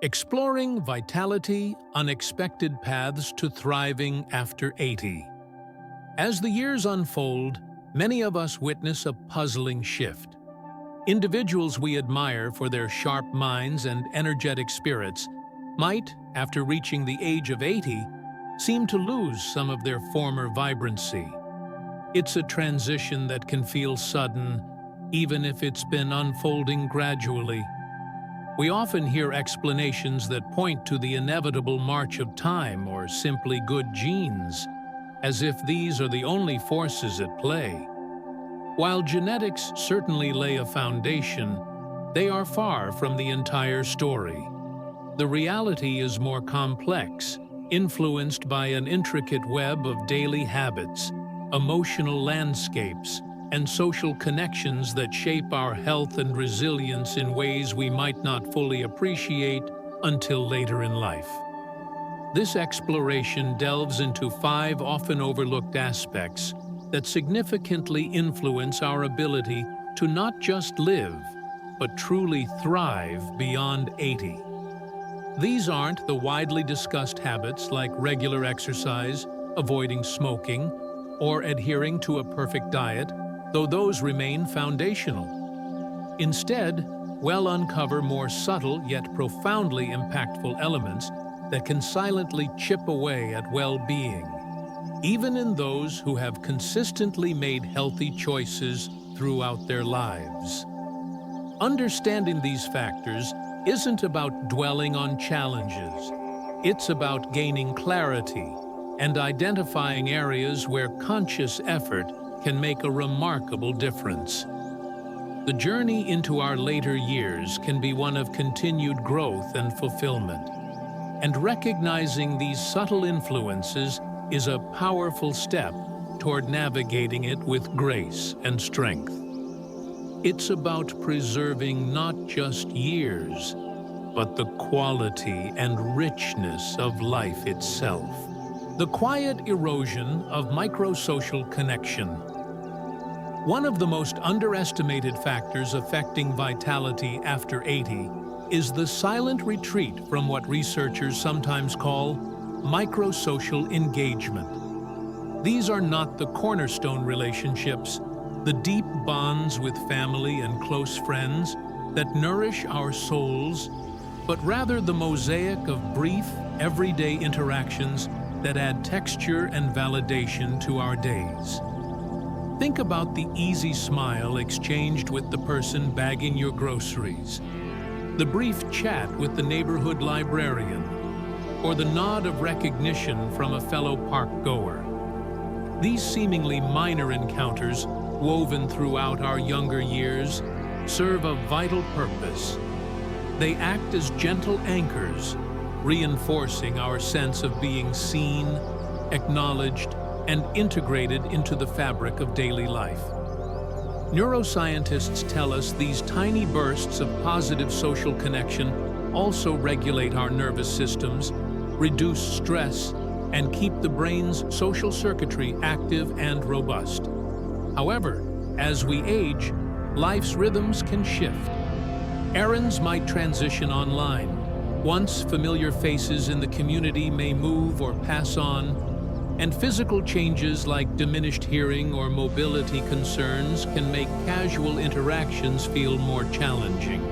Exploring vitality, unexpected paths to thriving after 80. As the years unfold, many of us witness a puzzling shift. Individuals we admire for their sharp minds and energetic spirits might, after reaching the age of 80, seem to lose some of their former vibrancy. It's a transition that can feel sudden, even if it's been unfolding gradually. We often hear explanations that point to the inevitable march of time or simply good genes, as if these are the only forces at play. While genetics certainly lay a foundation, they are far from the entire story. The reality is more complex, influenced by an intricate web of daily habits, emotional landscapes, and social connections that shape our health and resilience in ways we might not fully appreciate until later in life. This exploration delves into 5 often overlooked aspects that significantly influence our ability to not just live, but truly thrive beyond 80. These aren't the widely discussed habits like regular exercise, avoiding smoking, or adhering to a perfect diet, though those remain foundational. Instead, we'll uncover more subtle yet profoundly impactful elements that can silently chip away at well-being, even in those who have consistently made healthy choices throughout their lives. Understanding these factors isn't about dwelling on challenges. It's about gaining clarity and identifying areas where conscious effort can make a remarkable difference. The journey into our later years can be one of continued growth and fulfillment, and recognizing these subtle influences is a powerful step toward navigating it with grace and strength. It's about preserving not just years, but the quality and richness of life itself. The quiet erosion of microsocial connection. One of the most underestimated factors affecting vitality after 80 is the silent retreat from what researchers sometimes call microsocial engagement. These are not the cornerstone relationships, the deep bonds with family and close friends that nourish our souls, but rather the mosaic of brief, everyday interactions that add texture and validation to our days. Think about the easy smile exchanged with the person bagging your groceries, the brief chat with the neighborhood librarian, or the nod of recognition from a fellow park-goer. These seemingly minor encounters, woven throughout our younger years, serve a vital purpose. They act as gentle anchors, reinforcing our sense of being seen, acknowledged, and integrated into the fabric of daily life. Neuroscientists tell us these tiny bursts of positive social connection also regulate our nervous systems, reduce stress, and keep the brain's social circuitry active and robust. However, as we age, life's rhythms can shift. Errands might transition online. Once familiar faces in the community may move or pass on, and physical changes like diminished hearing or mobility concerns can make casual interactions feel more challenging.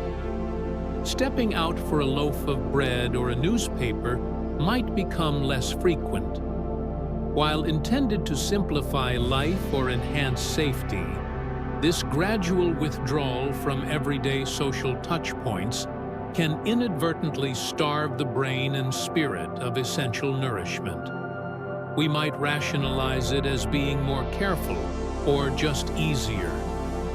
Stepping out for a loaf of bread or a newspaper might become less frequent. While intended to simplify life or enhance safety, this gradual withdrawal from everyday social touchpoints can inadvertently starve the brain and spirit of essential nourishment. We might rationalize it as being more careful or just easier,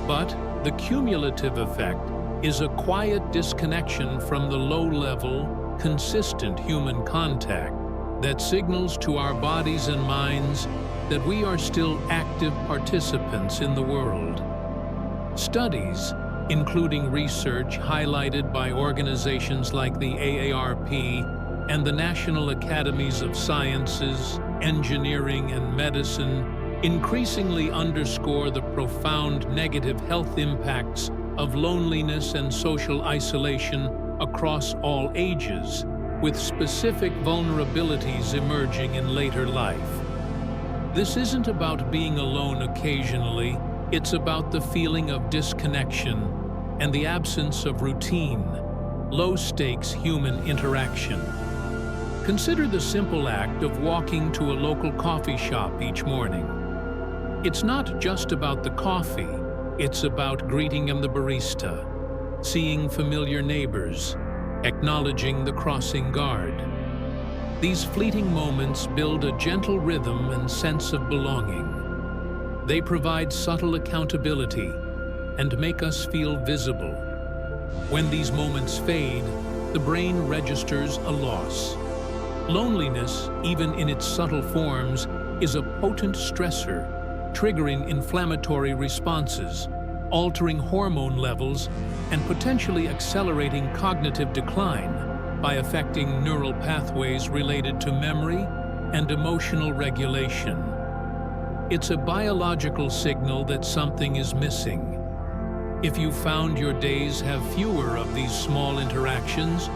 but the cumulative effect is a quiet disconnection from the low-level, consistent human contact that signals to our bodies and minds that we are still active participants in the world. Studies, including research highlighted by organizations like the AARP and the National Academies of Sciences, Engineering, and Medicine, increasingly underscore the profound negative health impacts of loneliness and social isolation across all ages, with specific vulnerabilities emerging in later life. This isn't about being alone occasionally, it's about the feeling of disconnection and the absence of routine, low-stakes human interaction. Consider the simple act of walking to a local coffee shop each morning. It's not just about the coffee, it's about greeting the barista, seeing familiar neighbors, acknowledging the crossing guard. These fleeting moments build a gentle rhythm and sense of belonging. They provide subtle accountability and make us feel visible. When these moments fade, the brain registers a loss. Loneliness, even in its subtle forms, is a potent stressor, triggering inflammatory responses, altering hormone levels, and potentially accelerating cognitive decline by affecting neural pathways related to memory and emotional regulation. It's a biological signal that something is missing. If you found your days have fewer of these small interactions,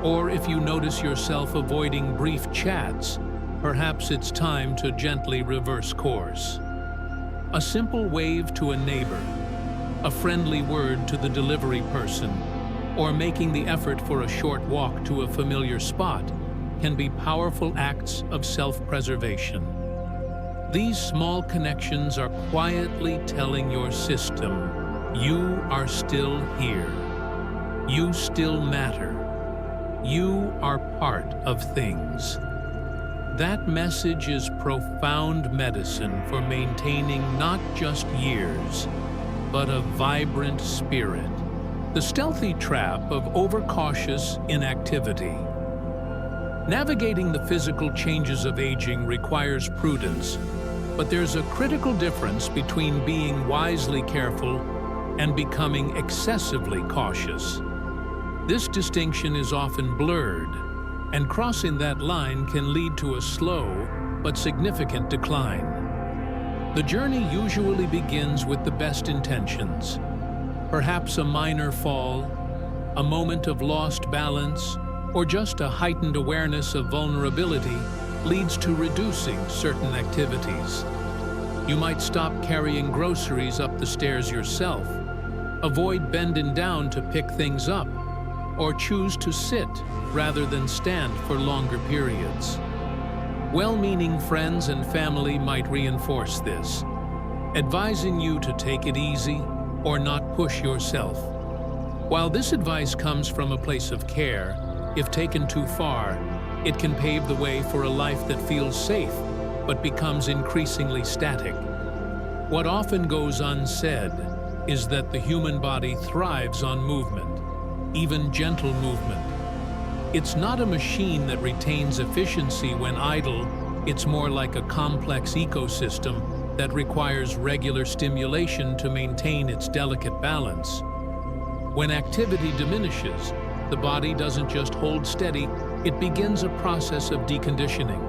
or if you notice yourself avoiding brief chats, perhaps it's time to gently reverse course. A simple wave to a neighbor, a friendly word to the delivery person, or making the effort for a short walk to a familiar spot can be powerful acts of self-preservation. These small connections are quietly telling your system, you are still here. You still matter. You are part of things. That message is profound medicine for maintaining not just years, but a vibrant spirit. The stealthy trap of overcautious inactivity. Navigating the physical changes of aging requires prudence, but there's a critical difference between being wisely careful and becoming excessively cautious. This distinction is often blurred, and crossing that line can lead to a slow but significant decline. The journey usually begins with the best intentions. Perhaps a minor fall, a moment of lost balance, or just a heightened awareness of vulnerability leads to reducing certain activities. You might stop carrying groceries up the stairs yourself, avoid bending down to pick things up, or choose to sit rather than stand for longer periods. Well-meaning friends and family might reinforce this, advising you to take it easy or not push yourself. While this advice comes from a place of care, if taken too far, it can pave the way for a life that feels safe but becomes increasingly static. What often goes unsaid is that the human body thrives on movement, even gentle movement. It's not a machine that retains efficiency when idle, it's more like a complex ecosystem that requires regular stimulation to maintain its delicate balance. When activity diminishes, the body doesn't just hold steady, it begins a process of deconditioning.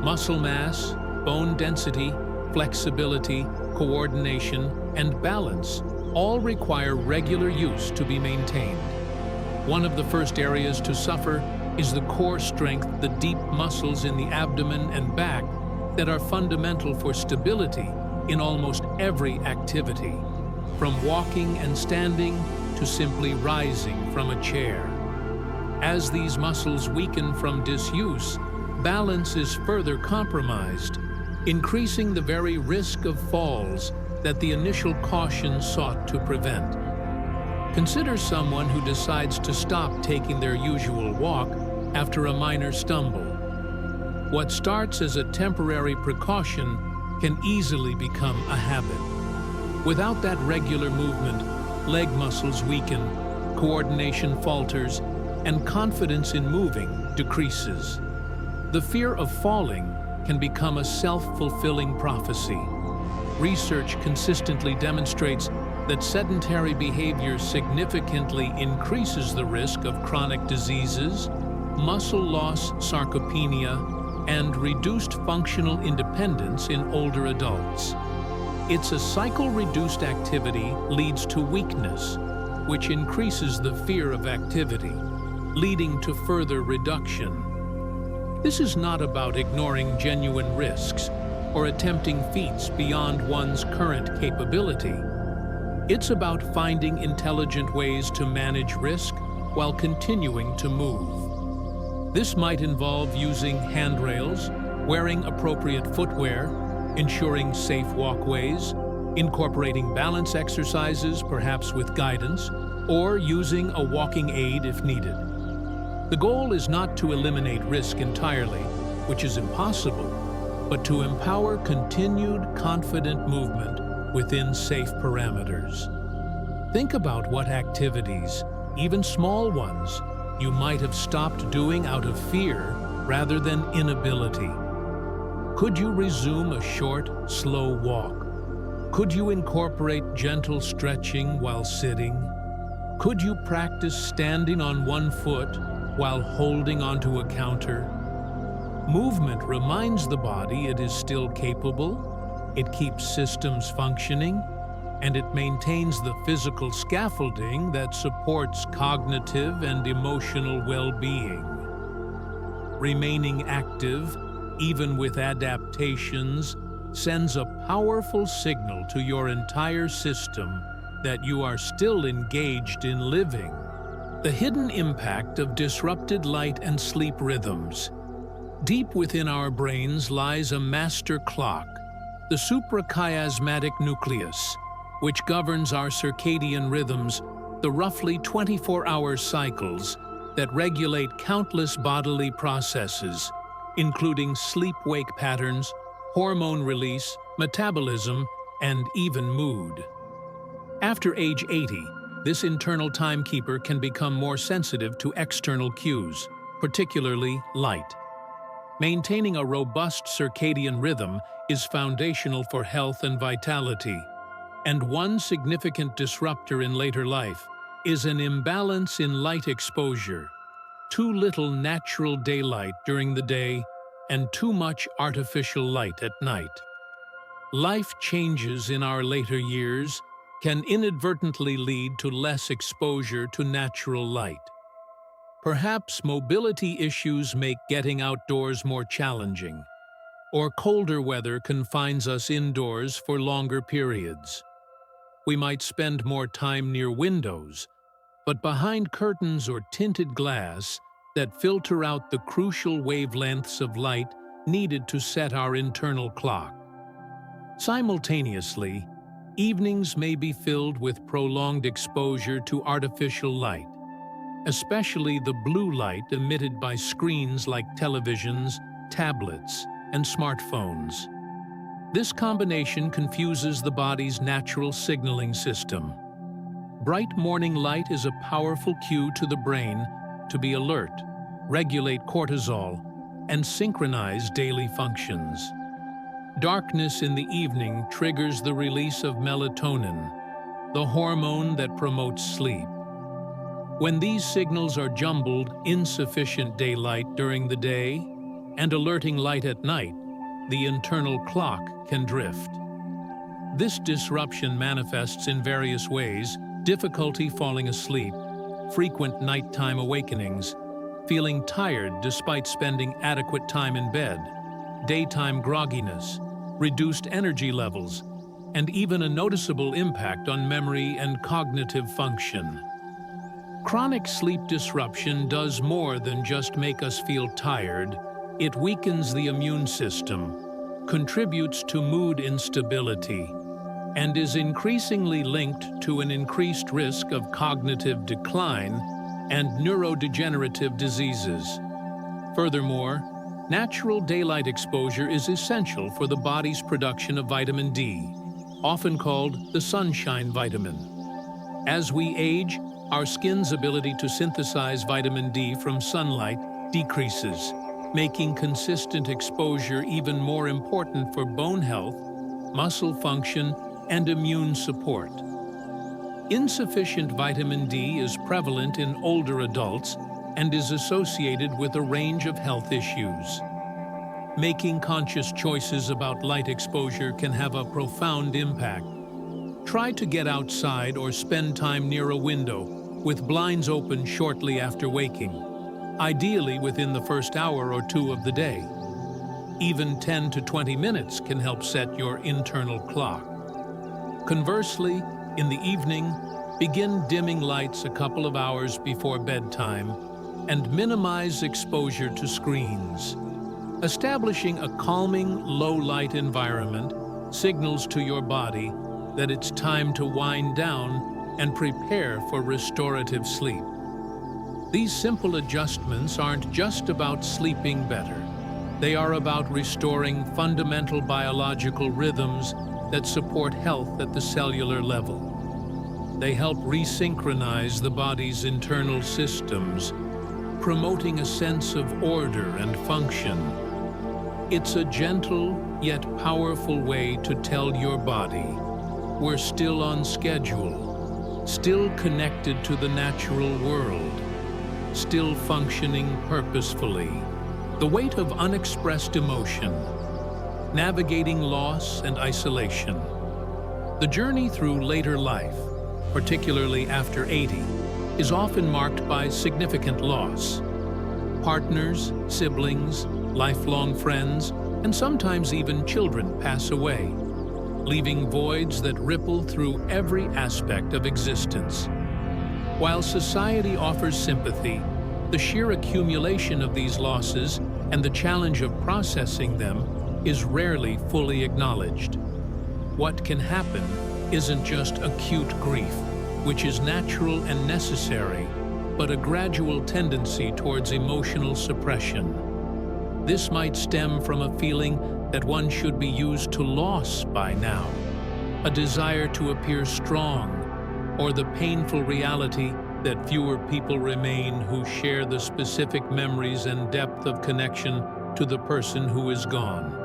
Muscle mass, bone density, flexibility, coordination, and balance all require regular use to be maintained. One of the first areas to suffer is the core strength, the deep muscles in the abdomen and back that are fundamental for stability in almost every activity, from walking and standing to simply rising from a chair. As these muscles weaken from disuse, balance is further compromised, increasing the very risk of falls that the initial caution sought to prevent. Consider someone who decides to stop taking their usual walk after a minor stumble. What starts as a temporary precaution can easily become a habit. Without that regular movement, leg muscles weaken, coordination falters, and confidence in moving decreases. The fear of falling can become a self-fulfilling prophecy. Research consistently demonstrates that sedentary behavior significantly increases the risk of chronic diseases, muscle loss, sarcopenia, and reduced functional independence in older adults. It's a cycle-reduced activity leads to weakness, which increases the fear of activity. leading to further reduction. This is not about ignoring genuine risks or attempting feats beyond one's current capability. It's about finding intelligent ways to manage risk while continuing to move. This might involve using handrails, wearing appropriate footwear, ensuring safe walkways, incorporating balance exercises, perhaps with guidance, or using a walking aid if needed. The goal is not to eliminate risk entirely, which is impossible, but to empower continued, confident movement within safe parameters. Think about what activities, even small ones, you might have stopped doing out of fear rather than inability. Could you resume a short, slow walk? Could you incorporate gentle stretching while sitting? Could you practice standing on one foot while holding onto a counter? Movement reminds the body it is still capable, it keeps systems functioning, and it maintains the physical scaffolding that supports cognitive and emotional well-being. Remaining active, even with adaptations, sends a powerful signal to your entire system that you are still engaged in living. The hidden impact of disrupted light and sleep rhythms. Deep within our brains lies a master clock, the suprachiasmatic nucleus, which governs our circadian rhythms, the roughly 24-hour cycles that regulate countless bodily processes, including sleep-wake patterns, hormone release, metabolism, and even mood. After age 80, this internal timekeeper can become more sensitive to external cues, particularly light. Maintaining a robust circadian rhythm is foundational for health and vitality, and one significant disruptor in later life is an imbalance in light exposure. Too little natural daylight during the day and too much artificial light at night. Life changes in our later years can inadvertently lead to less exposure to natural light. Perhaps mobility issues make getting outdoors more challenging, or colder weather confines us indoors for longer periods. We might spend more time near windows, but behind curtains or tinted glass that filter out the crucial wavelengths of light needed to set our internal clock. Simultaneously, evenings may be filled with prolonged exposure to artificial light, especially the blue light emitted by screens like televisions, tablets, and smartphones. This combination confuses the body's natural signaling system. Bright morning light is a powerful cue to the brain to be alert, regulate cortisol, and synchronize daily functions. Darkness in the evening triggers the release of melatonin, the hormone that promotes sleep. When these signals are jumbled, insufficient daylight during the day and alerting light at night, the internal clock can drift. This disruption manifests in various ways: difficulty falling asleep, frequent nighttime awakenings, feeling tired despite spending adequate time in bed, daytime grogginess, reduced energy levels, and even a noticeable impact on memory and cognitive function. Chronic sleep disruption does more than just make us feel tired. It weakens the immune system, contributes to mood instability, and is increasingly linked to an increased risk of cognitive decline and neurodegenerative diseases. Furthermore, natural daylight exposure is essential for the body's production of vitamin D, often called the sunshine vitamin. As we age, our skin's ability to synthesize vitamin D from sunlight decreases, making consistent exposure even more important for bone health, muscle function, and immune support. Insufficient vitamin D is prevalent in older adults and is associated with a range of health issues. Making conscious choices about light exposure can have a profound impact. Try to get outside or spend time near a window, with blinds open shortly after waking. ideally within the first hour or two of the day. Even 10 to 20 minutes can help set your internal clock. Conversely, in the evening, begin dimming lights a couple of hours before bedtime and minimize exposure to screens. Establishing a calming, low-light environment signals to your body that it's time to wind down and prepare for restorative sleep. These simple adjustments aren't just about sleeping better. They are about restoring fundamental biological rhythms that support health at the cellular level. They help resynchronize the body's internal systems, promoting a sense of order and function. It's a gentle yet powerful way to tell your body, we're still on schedule, still connected to the natural world, still functioning purposefully. The weight of unexpressed emotion, navigating loss and isolation. The journey through later life, particularly after 80, is often marked by significant loss. Partners, siblings, lifelong friends, and sometimes even children pass away, leaving voids that ripple through every aspect of existence. While society offers sympathy, the sheer accumulation of these losses and the challenge of processing them is rarely fully acknowledged. What can happen isn't just acute grief, which is natural and necessary, but a gradual tendency towards emotional suppression. This might stem from a feeling that one should be used to loss by now, a desire to appear strong, or the painful reality that fewer people remain who share the specific memories and depth of connection to the person who is gone.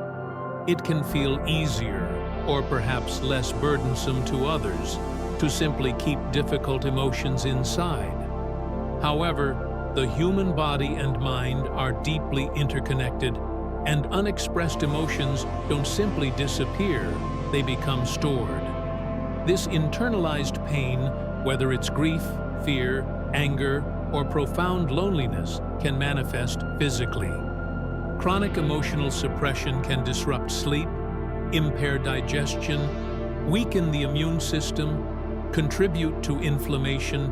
It can feel easier, or perhaps less burdensome to others, to simply keep difficult emotions inside. However, the human body and mind are deeply interconnected, and unexpressed emotions don't simply disappear, they become stored. This internalized pain, whether it's grief, fear, anger, or profound loneliness, can manifest physically. Chronic emotional suppression can disrupt sleep, impair digestion, weaken the immune system, contribute to inflammation,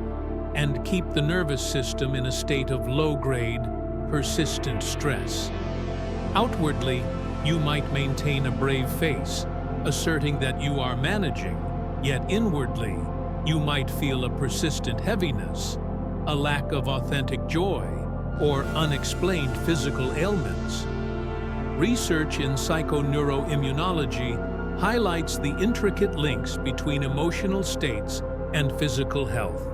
and keep the nervous system in a state of low-grade, persistent stress. Outwardly, you might maintain a brave face, asserting that you are managing, yet inwardly, you might feel a persistent heaviness, a lack of authentic joy, or unexplained physical ailments. Research in psychoneuroimmunology highlights the intricate links between emotional states and physical health,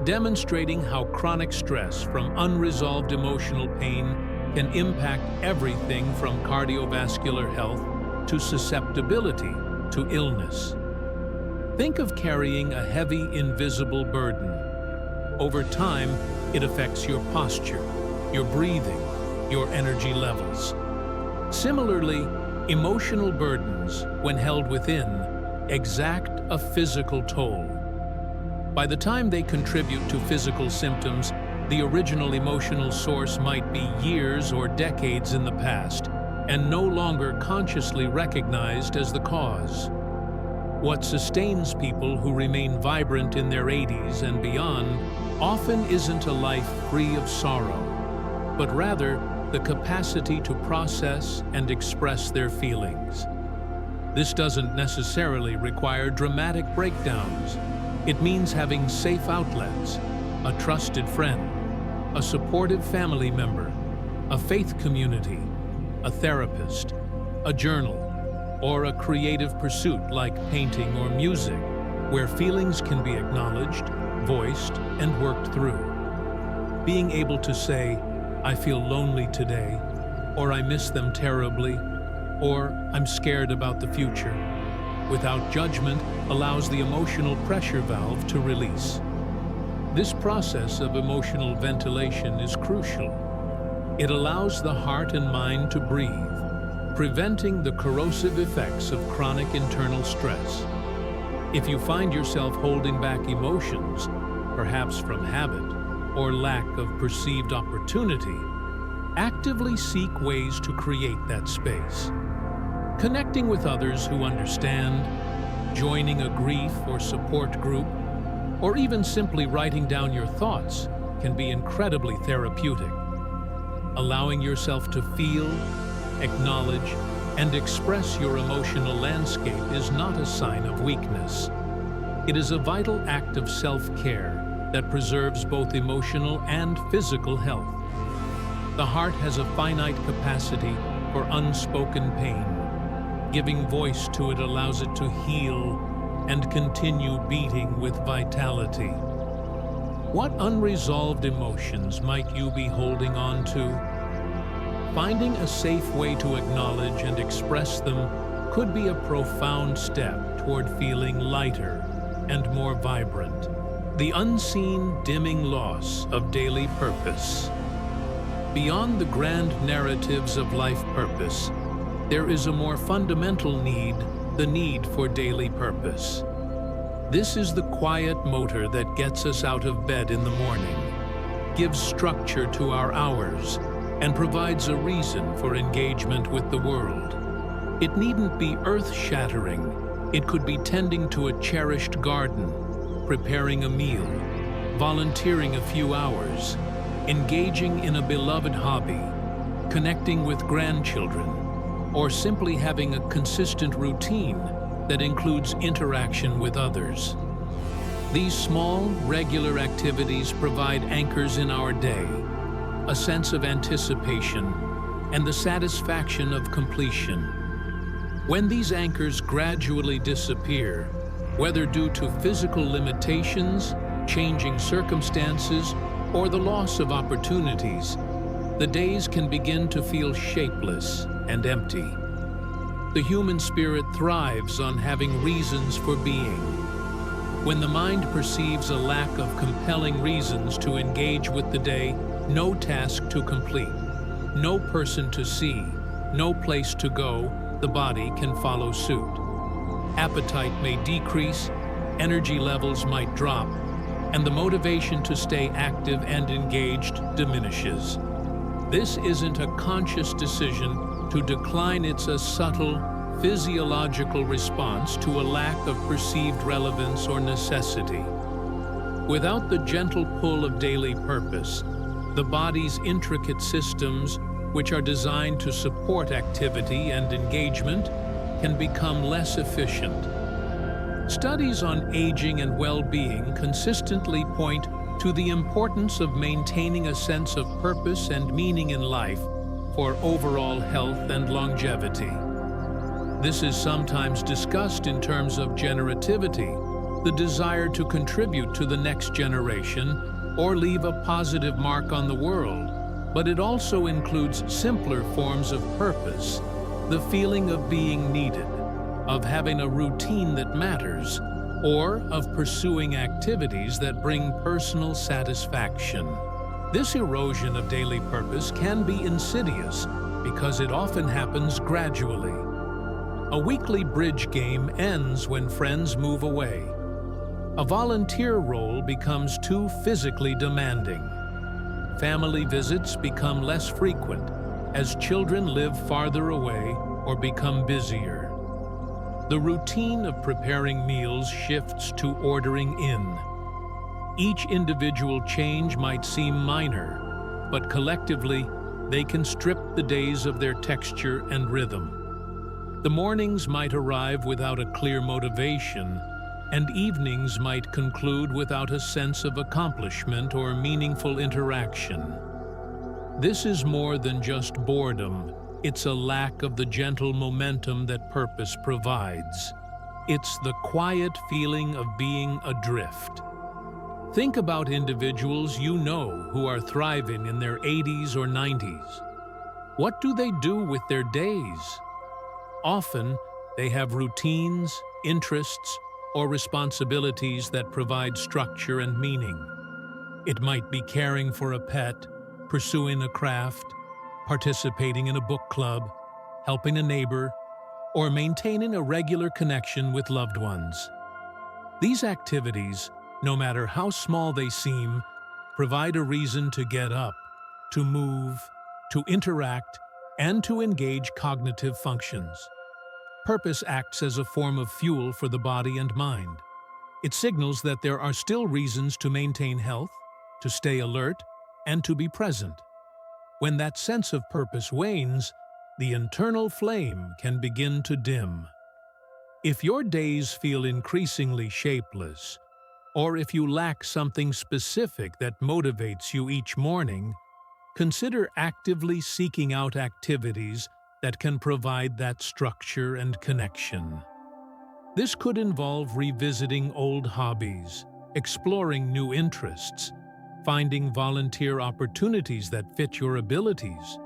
demonstrating how chronic stress from unresolved emotional pain can impact everything from cardiovascular health to susceptibility to illness. Think of carrying a heavy, invisible burden. Over time, it affects your posture, your breathing, your energy levels. Similarly, emotional burdens, when held within, exact a physical toll. By the time they contribute to physical symptoms, the original emotional source might be years or decades in the past, and no longer consciously recognized as the cause. What sustains people who remain vibrant in their 80s and beyond often isn't a life free of sorrow, but rather the capacity to process and express their feelings. This doesn't necessarily require dramatic breakdowns. It means having safe outlets, a trusted friend, a supportive family member, a faith community, a therapist, a journal, or a creative pursuit like painting or music, where feelings can be acknowledged, voiced, and worked through. Being able to say, I feel lonely today, or I miss them terribly, or I'm scared about the future, without judgment, allows the emotional pressure valve to release. This process of emotional ventilation is crucial. It allows the heart and mind to breathe, preventing the corrosive effects of chronic internal stress. If you find yourself holding back emotions, perhaps from habit, or lack of perceived opportunity, actively seek ways to create that space. Connecting with others who understand, joining a grief or support group, or even simply writing down your thoughts can be incredibly therapeutic. Allowing yourself to feel, acknowledge, and express your emotional landscape is not a sign of weakness. It is a vital act of self-care that preserves both emotional and physical health. The heart has a finite capacity for unspoken pain. Giving voice to it allows it to heal and continue beating with vitality. What unresolved emotions might you be holding on to? Finding a safe way to acknowledge and express them could be a profound step toward feeling lighter and more vibrant. The unseen, dimming loss of daily purpose. Beyond the grand narratives of life purpose, there is a more fundamental need, the need for daily purpose. This is the quiet motor that gets us out of bed in the morning, gives structure to our hours, and provides a reason for engagement with the world. It needn't be earth-shattering. It could be tending to a cherished garden, preparing a meal, volunteering a few hours, engaging in a beloved hobby, connecting with grandchildren, or simply having a consistent routine that includes interaction with others. These small, regular activities provide anchors in our day, a sense of anticipation, and the satisfaction of completion. When these anchors gradually disappear, whether due to physical limitations, changing circumstances, or the loss of opportunities, the days can begin to feel shapeless and empty. The human spirit thrives on having reasons for being. When the mind perceives a lack of compelling reasons to engage with the day, no task to complete, no person to see, no place to go, the body can follow suit. Appetite may decrease, energy levels might drop, and the motivation to stay active and engaged diminishes. This isn't a conscious decision to decline, it's a subtle, physiological response to a lack of perceived relevance or necessity. Without the gentle pull of daily purpose, the body's intricate systems, which are designed to support activity and engagement, can become less efficient. Studies on aging and well-being consistently point to the importance of maintaining a sense of purpose and meaning in life for overall health and longevity. This is sometimes discussed in terms of generativity, the desire to contribute to the next generation or leave a positive mark on the world, but it also includes simpler forms of purpose, the feeling of being needed, of having a routine that matters, or of pursuing activities that bring personal satisfaction. This erosion of daily purpose can be insidious because it often happens gradually. A weekly bridge game ends when friends move away. A volunteer role becomes too physically demanding. Family visits become less frequent as children live farther away or become busier. The routine of preparing meals shifts to ordering in. Each individual change might seem minor, but collectively, they can strip the days of their texture and rhythm. The mornings might arrive without a clear motivation, and evenings might conclude without a sense of accomplishment or meaningful interaction. This is more than just boredom. It's a lack of the gentle momentum that purpose provides. It's the quiet feeling of being adrift. Think about individuals you know who are thriving in their 80s or 90s. What do they do with their days? Often, they have routines, interests, or responsibilities that provide structure and meaning. It might be caring for a pet, pursuing a craft, participating in a book club, helping a neighbor, or maintaining a regular connection with loved ones. These activities, no matter how small they seem, provide a reason to get up, to move, to interact, and to engage cognitive functions. Purpose acts as a form of fuel for the body and mind. It signals that there are still reasons to maintain health, to stay alert, and to be present. When that sense of purpose wanes, the internal flame can begin to dim. If your days feel increasingly shapeless, or if you lack something specific that motivates you each morning, consider actively seeking out activities that can provide that structure and connection. This could involve revisiting old hobbies, exploring new interests, finding volunteer opportunities that fit your abilities,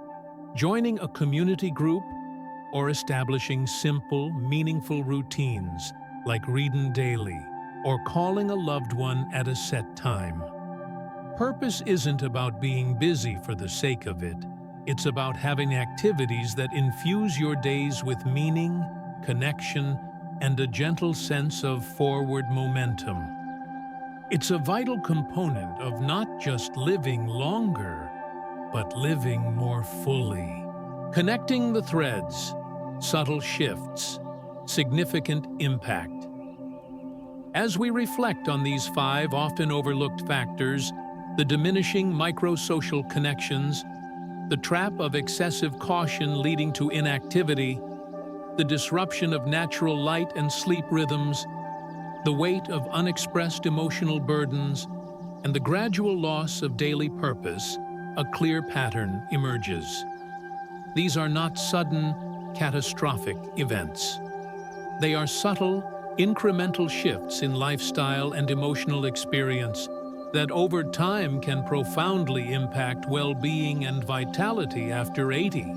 joining a community group, or establishing simple, meaningful routines like reading daily or calling a loved one at a set time. Purpose isn't about being busy for the sake of it. It's about having activities that infuse your days with meaning, connection, and a gentle sense of forward momentum. It's a vital component of not just living longer, but living more fully. Connecting the threads, subtle shifts, significant impact. As we reflect on these 5 often overlooked factors, the diminishing microsocial connections, the trap of excessive caution leading to inactivity, the disruption of natural light and sleep rhythms, the weight of unexpressed emotional burdens, and the gradual loss of daily purpose, a clear pattern emerges. These are not sudden, catastrophic events. They are subtle, incremental shifts in lifestyle and emotional experience that over time can profoundly impact well-being and vitality after 80.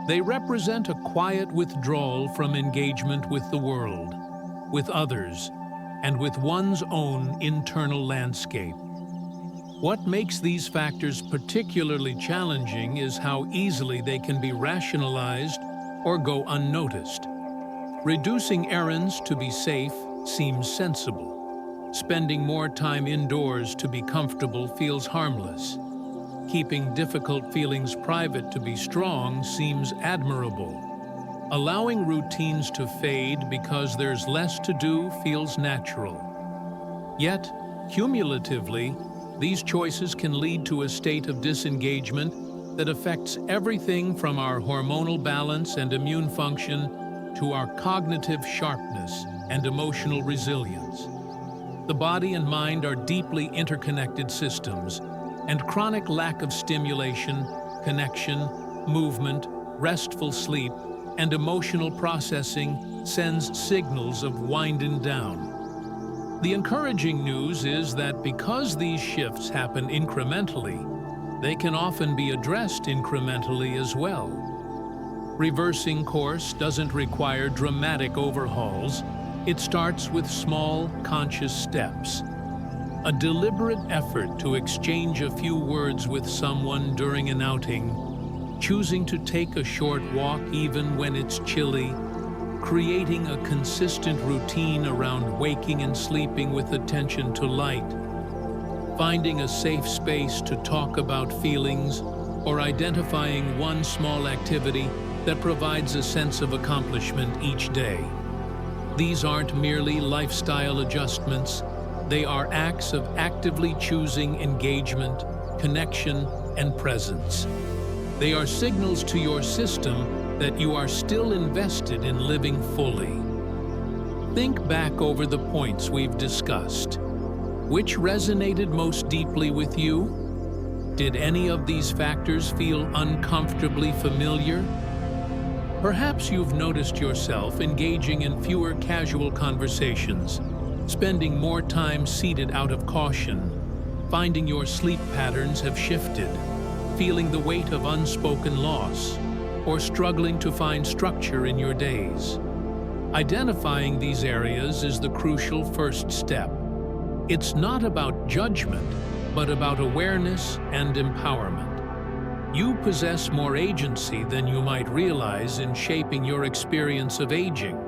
They represent a quiet withdrawal from engagement with the world, with others, and with one's own internal landscape. What makes these factors particularly challenging is how easily they can be rationalized or go unnoticed. Reducing errands to be safe seems sensible. Spending more time indoors to be comfortable feels harmless. Keeping difficult feelings private to be strong seems admirable. Allowing routines to fade because there's less to do feels natural. Yet, cumulatively, these choices can lead to a state of disengagement that affects everything from our hormonal balance and immune function to our cognitive sharpness and emotional resilience. The body and mind are deeply interconnected systems, and chronic lack of stimulation, connection, movement, restful sleep, and emotional processing sends signals of winding down. The encouraging news is that because these shifts happen incrementally, they can often be addressed incrementally as well. Reversing course doesn't require dramatic overhauls. It starts with small, conscious steps. A deliberate effort to exchange a few words with someone during an outing, choosing to take a short walk even when it's chilly, creating a consistent routine around waking and sleeping with attention to light, finding a safe space to talk about feelings, or identifying one small activity that provides a sense of accomplishment each day. These aren't merely lifestyle adjustments, they are acts of actively choosing engagement, connection, and presence. They are signals to your system that you are still invested in living fully. Think back over the points we've discussed. Which resonated most deeply with you? Did any of these factors feel uncomfortably familiar? Perhaps you've noticed yourself engaging in fewer casual conversations, spending more time seated out of caution, finding your sleep patterns have shifted, feeling the weight of unspoken loss, or struggling to find structure in your days. Identifying these areas is the crucial first step. It's not about judgment, but about awareness and empowerment. You possess more agency than you might realize in shaping your experience of aging.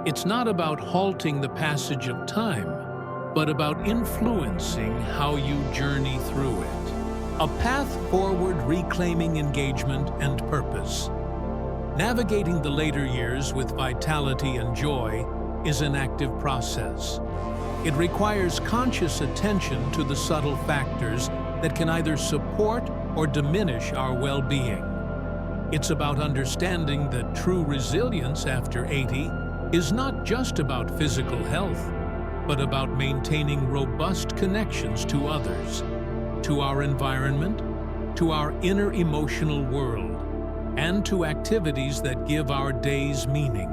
It's not about halting the passage of time, but about influencing how you journey through it. A path forward reclaiming engagement and purpose. Navigating the later years with vitality and joy is an active process. It requires conscious attention to the subtle factors that can either support or diminish our well-being. It's about understanding that true resilience after 80 is not just about physical health, but about maintaining robust connections to others, to our environment, to our inner emotional world, and to activities that give our days meaning.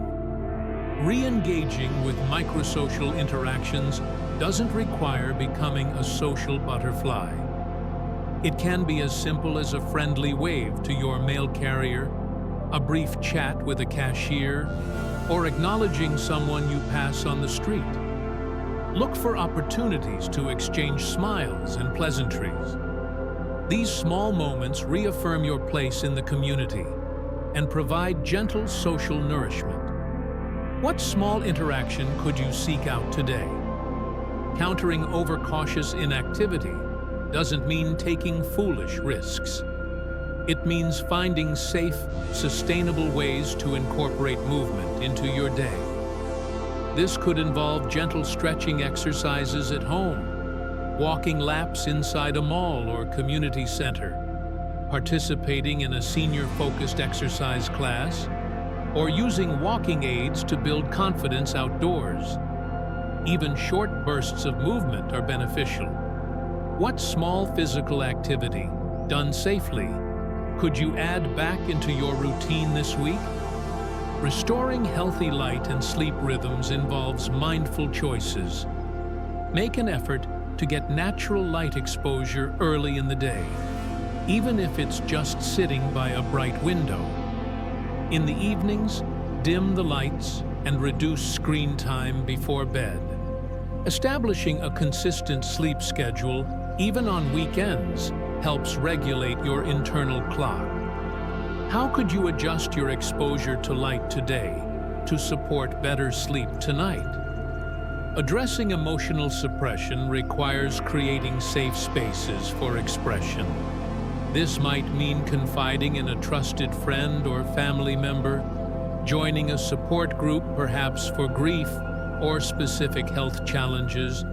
Re-engaging with microsocial interactions doesn't require becoming a social butterfly. It can be as simple as a friendly wave to your mail carrier, a brief chat with a cashier, or acknowledging someone you pass on the street. Look for opportunities to exchange smiles and pleasantries. These small moments reaffirm your place in the community and provide gentle social nourishment. What small interaction could you seek out today? Countering overcautious inactivity doesn't mean taking foolish risks. It means finding safe, sustainable ways to incorporate movement into your day. This could involve gentle stretching exercises at home, walking laps inside a mall or community center, participating in a senior-focused exercise class, or using walking aids to build confidence outdoors. Even short bursts of movement are beneficial. What small physical activity, done safely, could you add back into your routine this week? Restoring healthy light and sleep rhythms involves mindful choices. Make an effort to get natural light exposure early in the day, even if it's just sitting by a bright window. In the evenings, dim the lights and reduce screen time before bed. Establishing a consistent sleep schedule, even on weekends, helps regulate your internal clock. How could you adjust your exposure to light today to support better sleep tonight? Addressing emotional suppression requires creating safe spaces for expression. This might mean confiding in a trusted friend or family member, joining a support group perhaps for grief or specific health challenges,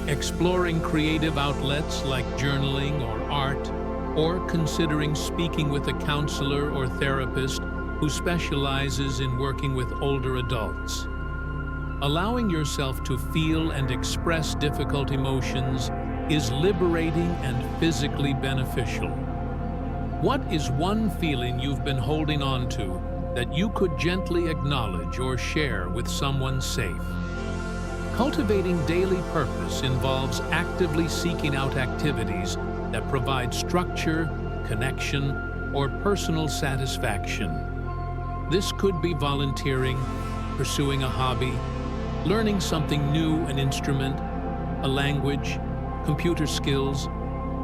exploring creative outlets like journaling or art, or considering speaking with a counselor or therapist who specializes in working with older adults. Allowing yourself to feel and express difficult emotions is liberating and physically beneficial. What is one feeling you've been holding on to that you could gently acknowledge or share with someone safe? Cultivating daily purpose involves actively seeking out activities that provide structure, connection, or personal satisfaction. This could be volunteering, pursuing a hobby, learning something new, an instrument, a language, computer skills,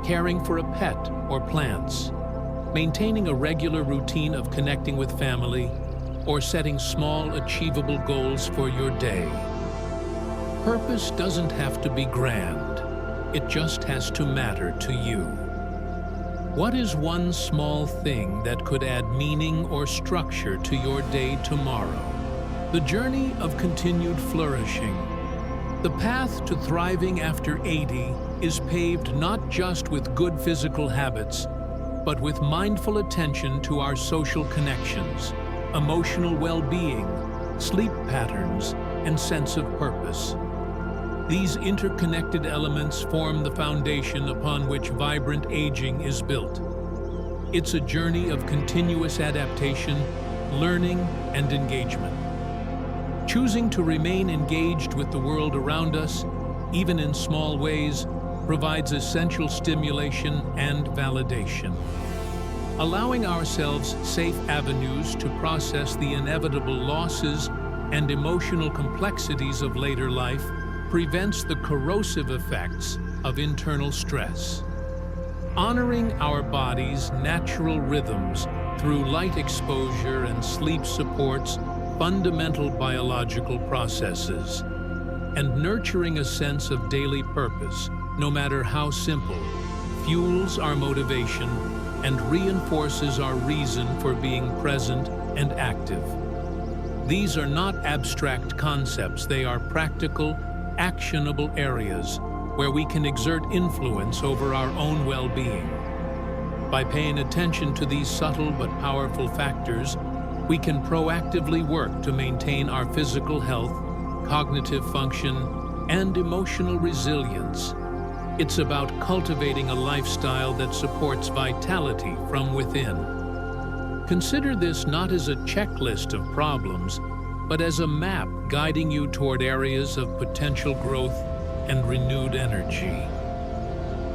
caring for a pet or plants, maintaining a regular routine of connecting with family, or setting small, achievable goals for your day. Purpose doesn't have to be grand. It just has to matter to you. What is one small thing that could add meaning or structure to your day tomorrow? The journey of continued flourishing. The path to thriving after 80 is paved not just with good physical habits, but with mindful attention to our social connections, emotional well-being, sleep patterns, and sense of purpose. These interconnected elements form the foundation upon which vibrant aging is built. It's a journey of continuous adaptation, learning, and engagement. Choosing to remain engaged with the world around us, even in small ways, provides essential stimulation and validation. Allowing ourselves safe avenues to process the inevitable losses and emotional complexities of later life prevents the corrosive effects of internal stress. Honoring our body's natural rhythms through light exposure and sleep supports fundamental biological processes. and nurturing a sense of daily purpose, no matter how simple, fuels our motivation and reinforces our reason for being present and active. These are not abstract concepts, they are practical, actionable areas where we can exert influence over our own well-being. By paying attention to these subtle but powerful factors, we can proactively work to maintain our physical health, cognitive function, and emotional resilience. It's about cultivating a lifestyle that supports vitality from within. Consider this not as a checklist of problems, but as a map guiding you toward areas of potential growth and renewed energy.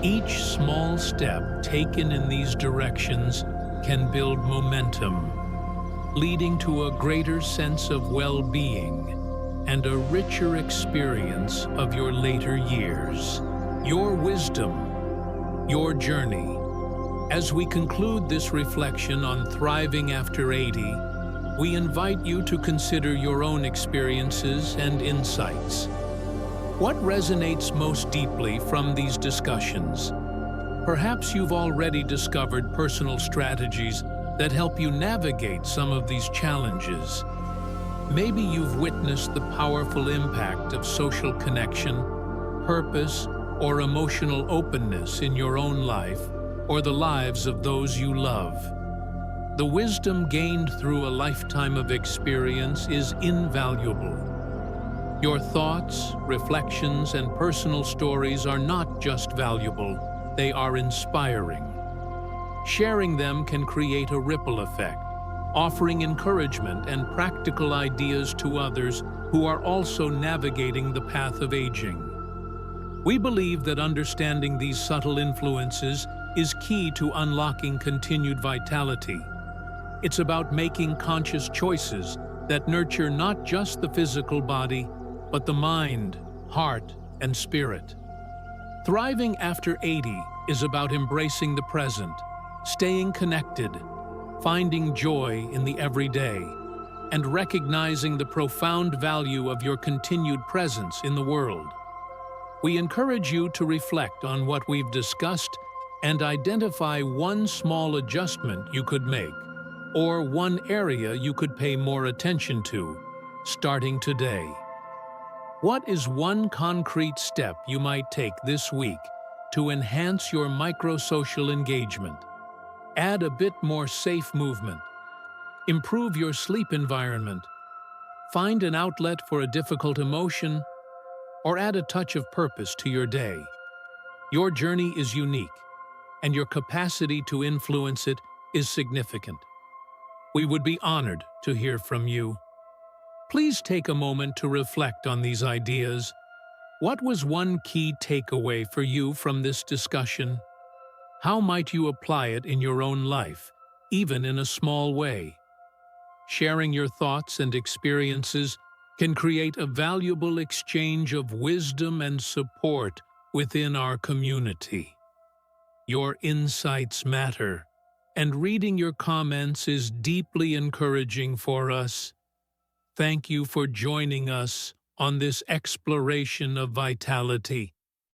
Each small step taken in these directions can build momentum, leading to a greater sense of well-being and a richer experience of your later years. Your wisdom, your journey. As we conclude this reflection on thriving after 80, we invite you to consider your own experiences and insights. What resonates most deeply from these discussions? Perhaps you've already discovered personal strategies that help you navigate some of these challenges. Maybe you've witnessed the powerful impact of social connection, purpose, or emotional openness in your own life or the lives of those you love. The wisdom gained through a lifetime of experience is invaluable. Your thoughts, reflections, and personal stories are not just valuable, they are inspiring. Sharing them can create a ripple effect, offering encouragement and practical ideas to others who are also navigating the path of aging. We believe that understanding these subtle influences is key to unlocking continued vitality. It's about making conscious choices that nurture not just the physical body, but the mind, heart, and spirit. Thriving after 80 is about embracing the present, staying connected, finding joy in the everyday, and recognizing the profound value of your continued presence in the world. We encourage you to reflect on what we've discussed and identify one small adjustment you could make, or one area you could pay more attention to, starting today. What is one concrete step you might take this week to enhance your micro-social engagement? Add a bit more safe movement. Improve your sleep environment. Find an outlet for a difficult emotion, or add a touch of purpose to your day. Your journey is unique, and your capacity to influence it is significant. We would be honored to hear from you. Please take a moment to reflect on these ideas. What was one key takeaway for you from this discussion? How might you apply it in your own life, even in a small way? Sharing your thoughts and experiences can create a valuable exchange of wisdom and support within our community. Your insights matter, and reading your comments is deeply encouraging for us. Thank you for joining us on this exploration of vitality.